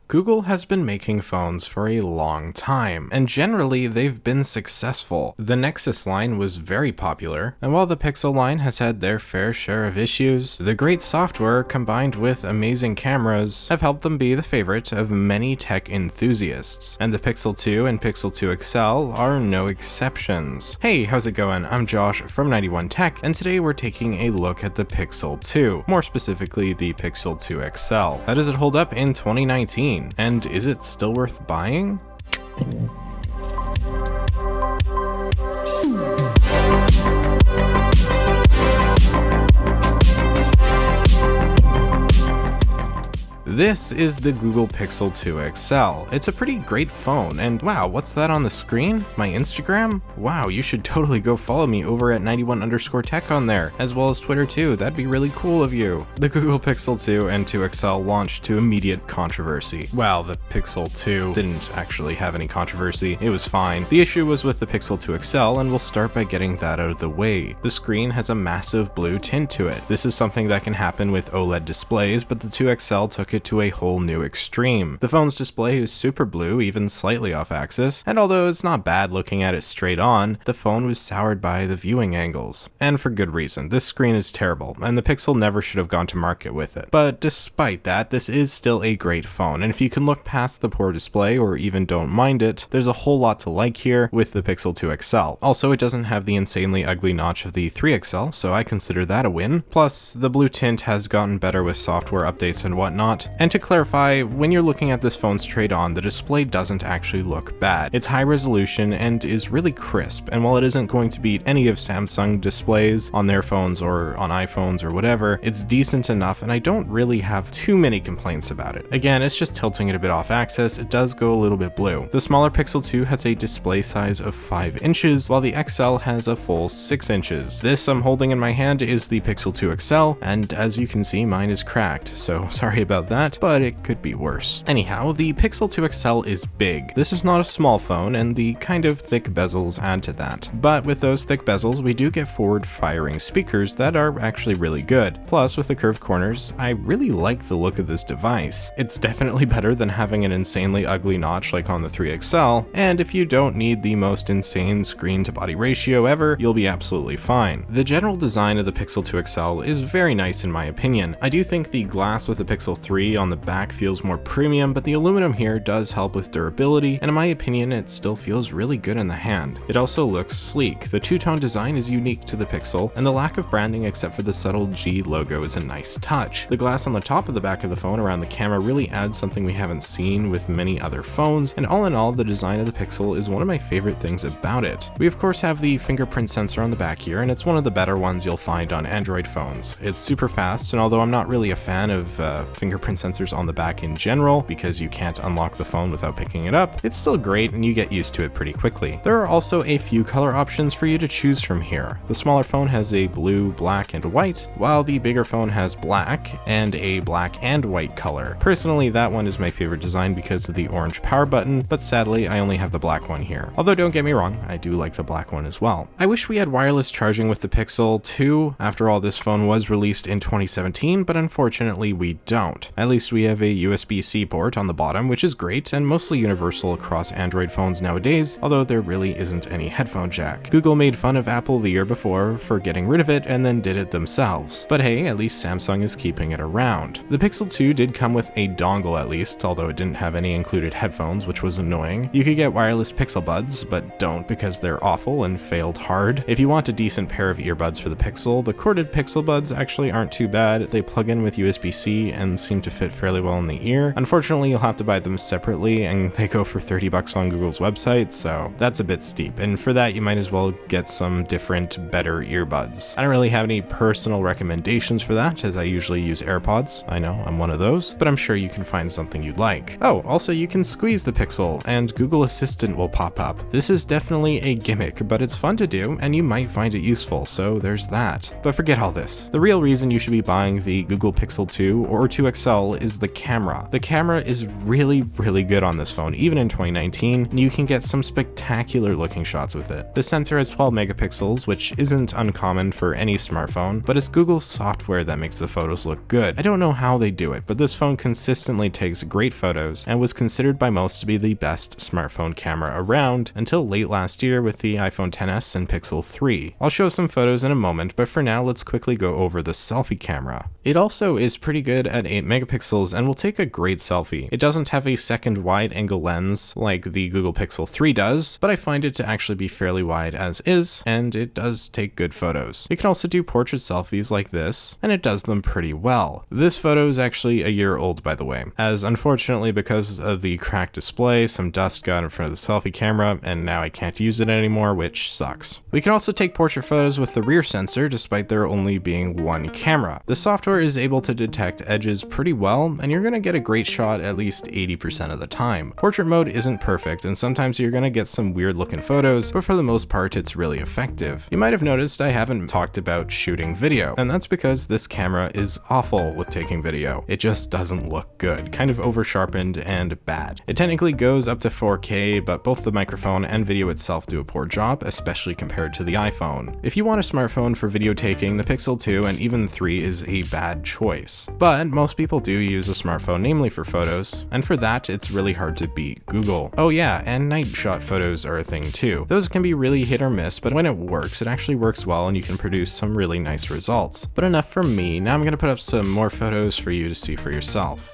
Google has been making phones for a long time, and generally they've been successful. The Nexus line was very popular, and while the Pixel line has had their fair share of issues, the great software combined with amazing cameras have helped them be the favorite of many tech enthusiasts, and the Pixel 2 and Pixel 2 XL are no exceptions. Hey, how's it going? I'm Josh from 91 Tech, and today we're taking a look at the Pixel 2, more specifically the Pixel 2 XL. How does it hold up in 2019? And is it still worth buying? This is the Google Pixel 2 XL. It's a pretty great phone, and wow, what's that on the screen? My Instagram? Wow, you should totally go follow me over at 91_tech on there, as well as Twitter too. That'd be really cool of you. The Google Pixel 2 and 2 XL launched to immediate controversy. Well, the Pixel 2 didn't actually have any controversy. It was fine. The issue was with the Pixel 2 XL, and we'll start by getting that out of the way. The screen has a massive blue tint to it. This is something that can happen with OLED displays, but the 2 XL took it to a whole new extreme. The phone's display is super blue, even slightly off axis, and although it's not bad looking at it straight on, the phone was soured by the viewing angles. And for good reason. This screen is terrible, and the Pixel never should have gone to market with it. But despite that, this is still a great phone, and if you can look past the poor display or even don't mind it, there's a whole lot to like here with the Pixel 2 XL. Also, it doesn't have the insanely ugly notch of the 3 XL, so I consider that a win. Plus, the blue tint has gotten better with software updates and whatnot. And to clarify, when you're looking at this phone straight on, the display doesn't actually look bad. It's high resolution and is really crisp, and while it isn't going to beat any of Samsung displays on their phones or on iPhones or whatever, it's decent enough, and I don't really have too many complaints about it. Again, it's just tilting it a bit off axis. It does go a little bit blue. The smaller Pixel 2 has a display size of 5 inches, while the XL has a full 6 inches. This I'm holding in my hand is the Pixel 2 XL, and as you can see, mine is cracked, so sorry about that, but it could be worse. Anyhow, the Pixel 2 XL is big. This is not a small phone, and the kind of thick bezels add to that. But with those thick bezels, we do get forward-firing speakers that are actually really good. Plus, with the curved corners, I really like the look of this device. It's definitely better than having an insanely ugly notch like on the 3 XL, and if you don't need the most insane screen-to-body ratio ever, you'll be absolutely fine. The general design of the Pixel 2 XL is very nice in my opinion. I do think the glass with the Pixel 3 on the back feels more premium, but the aluminum here does help with durability, and in my opinion it still feels really good in the hand. It also looks sleek. The two-tone design is unique to the Pixel, and the lack of branding except for the subtle G logo is a nice touch. The glass on the top of the back of the phone around the camera really adds something we haven't seen with many other phones, and all in all, the design of the Pixel is one of my favorite things about it. We of course have the fingerprint sensor on the back here, and it's one of the better ones you'll find on Android phones. It's super fast, and although I'm not really a fan of fingerprint sensors on the back in general, because you can't unlock the phone without picking it up, it's still great and you get used to it pretty quickly. There are also a few color options for you to choose from here. The smaller phone has a blue, black, and white, while the bigger phone has black and a black and white color. Personally, that one is my favorite design because of the orange power button, but sadly I only have the black one here. Although don't get me wrong, I do like the black one as well. I wish we had wireless charging with the Pixel 2. After all, this phone was released in 2017, but unfortunately we don't. At least we have a USB-C port on the bottom, which is great and mostly universal across Android phones nowadays, although there really isn't any headphone jack. Google made fun of Apple the year before for getting rid of it and then did it themselves. But hey, at least Samsung is keeping it around. The Pixel 2 did come with a dongle at least, although it didn't have any included headphones, which was annoying. You could get wireless Pixel buds, but don't because they're awful and failed hard. If you want a decent pair of earbuds for the Pixel, the corded Pixel buds actually aren't too bad. They plug in with USB-C and seem to fit fairly well in the ear. Unfortunately, you'll have to buy them separately, and they go for $30 on Google's website, so that's a bit steep, and for that you might as well get some different, better earbuds. I don't really have any personal recommendations for that, as I usually use AirPods. I know, I'm one of those, but I'm sure you can find something you'd like. Oh, also you can squeeze the Pixel, and Google Assistant will pop up. This is definitely a gimmick, but it's fun to do, and you might find it useful, so there's that. But forget all this. The real reason you should be buying the Google Pixel 2 or 2 XL XL is the camera. The camera is really good on this phone, even in 2019, and you can get some spectacular looking shots with it. The sensor has 12 megapixels, which isn't uncommon for any smartphone, but it's Google's software that makes the photos look good. I don't know how they do it, but this phone consistently takes great photos and was considered by most to be the best smartphone camera around until late last year with the iPhone XS and Pixel 3. I'll show some photos in a moment, but for now let's quickly go over the selfie camera. It also is pretty good at 8 megapixels and will take a great selfie. It doesn't have a second wide angle lens like the Google Pixel 3 does, but I find it to actually be fairly wide as is, and it does take good photos. It can also do portrait selfies like this, and it does them pretty well. This photo is actually a year old, by the way, as unfortunately because of the cracked display, some dust got in front of the selfie camera, and now I can't use it anymore, which sucks. We can also take portrait photos with the rear sensor, despite there only being one camera. The software is able to detect edges pretty well, and you're gonna get a great shot at least 80% of the time. Portrait mode isn't perfect, and sometimes you're gonna get some weird looking photos, but for the most part it's really effective. You might have noticed I haven't talked about shooting video, and that's because this camera is awful with taking video. It just doesn't look good, kind of over sharpened and bad. It technically goes up to 4K, but both the microphone and video itself do a poor job, especially compared to the iPhone. If you want a smartphone for video taking, the Pixel 2 and even the 3 is a bad choice. But most people do use a smartphone namely for photos, and for that it's really hard to beat Google. Oh yeah, and night shot photos are a thing too. Those can be really hit or miss, but when it works, it actually works well and you can produce some really nice results. But enough from me, now I'm gonna put up some more photos for you to see for yourself.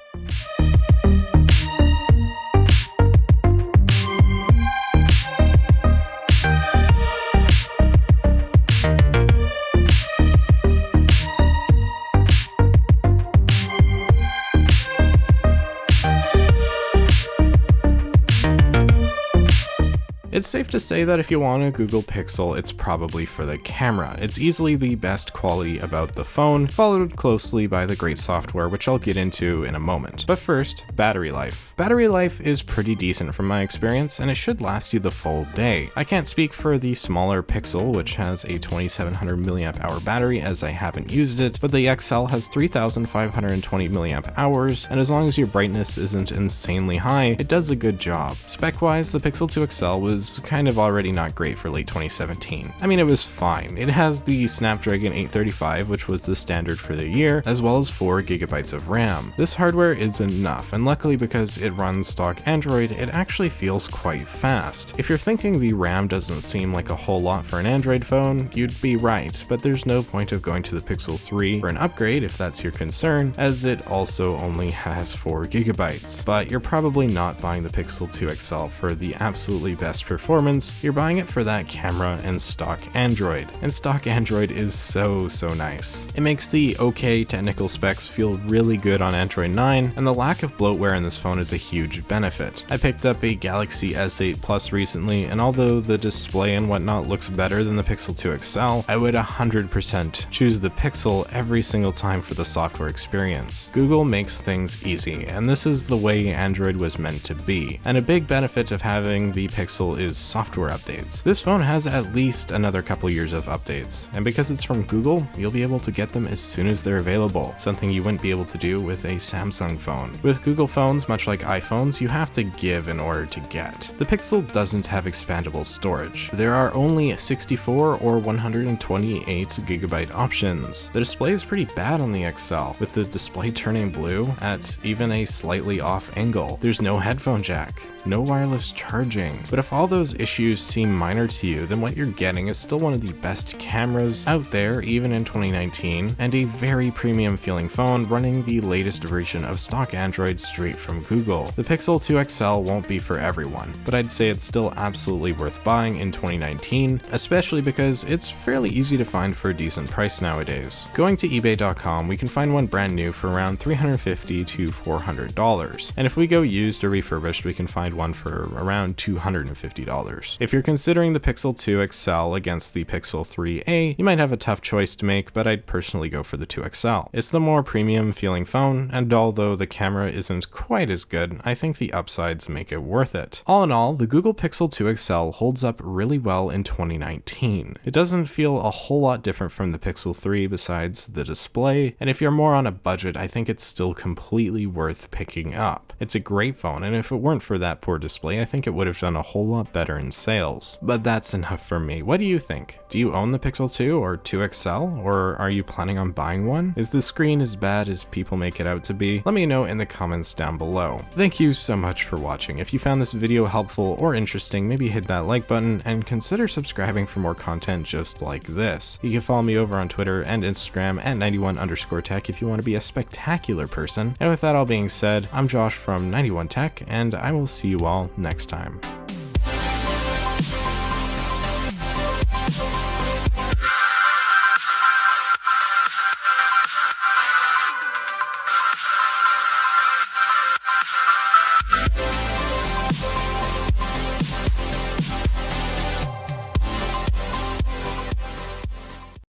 It's safe to say that if you want a Google Pixel, it's probably for the camera. It's easily the best quality about the phone, followed closely by the great software, which I'll get into in a moment. But first, battery life. Battery life is pretty decent from my experience, and it should last you the full day. I can't speak for the smaller Pixel, which has a 2700 mAh battery as I haven't used it, but the XL has 3520 mAh, and as long as your brightness isn't insanely high, it does a good job. Spec-wise, the Pixel 2 XL was kind of already not great for late 2017. I mean, it was fine. It has the Snapdragon 835, which was the standard for the year, as well as 4 GB of RAM. This hardware is enough, and luckily because it runs stock Android, it actually feels quite fast. If you're thinking the RAM doesn't seem like a whole lot for an Android phone, you'd be right, but there's no point of going to the Pixel 3 for an upgrade if that's your concern, as it also only has 4 GB. But you're probably not buying the Pixel 2 XL for the absolutely best performance, you're buying it for that camera and stock Android. And stock Android is so nice. It makes the okay technical specs feel really good on Android 9, and the lack of bloatware in this phone is a huge benefit. I picked up a Galaxy S8 Plus recently, and although the display and whatnot looks better than the Pixel 2 XL, I would 100% choose the Pixel every single time for the software experience. Google makes things easy, and this is the way Android was meant to be. And a big benefit of having the Pixel is software updates. This phone has at least another couple years of updates, and because it's from Google, you'll be able to get them as soon as they're available, something you wouldn't be able to do with a Samsung phone. With Google phones, much like iPhones, you have to give in order to get. The Pixel doesn't have expandable storage. There are only 64 or 128 GB options. The display is pretty bad on the XL, with the display turning blue at even a slightly off angle. There's no headphone jack, no wireless charging. But if all those issues seem minor to you, then what you're getting is still one of the best cameras out there, even in 2019, and a very premium feeling phone running the latest version of stock Android straight from Google. The Pixel 2 XL won't be for everyone, but I'd say it's still absolutely worth buying in 2019, especially because it's fairly easy to find for a decent price nowadays. Going to eBay.com, we can find one brand new for around $350 to $400, and if we go used or refurbished, we can find one for around $250. $50. If you're considering the Pixel 2 XL against the Pixel 3a, you might have a tough choice to make, but I'd personally go for the 2 XL. It's the more premium feeling phone, and although the camera isn't quite as good, I think the upsides make it worth it. All in all, the Google Pixel 2 XL holds up really well in 2019. It doesn't feel a whole lot different from the Pixel 3 besides the display, and if you're more on a budget, I think it's still completely worth picking up. It's a great phone, and if it weren't for that poor display, I think it would have done a whole lot better in sales. But that's enough for me. What do you think? Do you own the Pixel 2 or 2 XL, or are you planning on buying one? Is the screen as bad as people make it out to be? Let me know in the comments down below. Thank you so much for watching. If you found this video helpful or interesting, maybe hit that like button and consider subscribing for more content just like this. You can follow me over on Twitter and Instagram at 91_tech if you want to be a spectacular person. And with that all being said, I'm Josh from 91 Tech, and I will see you all next time.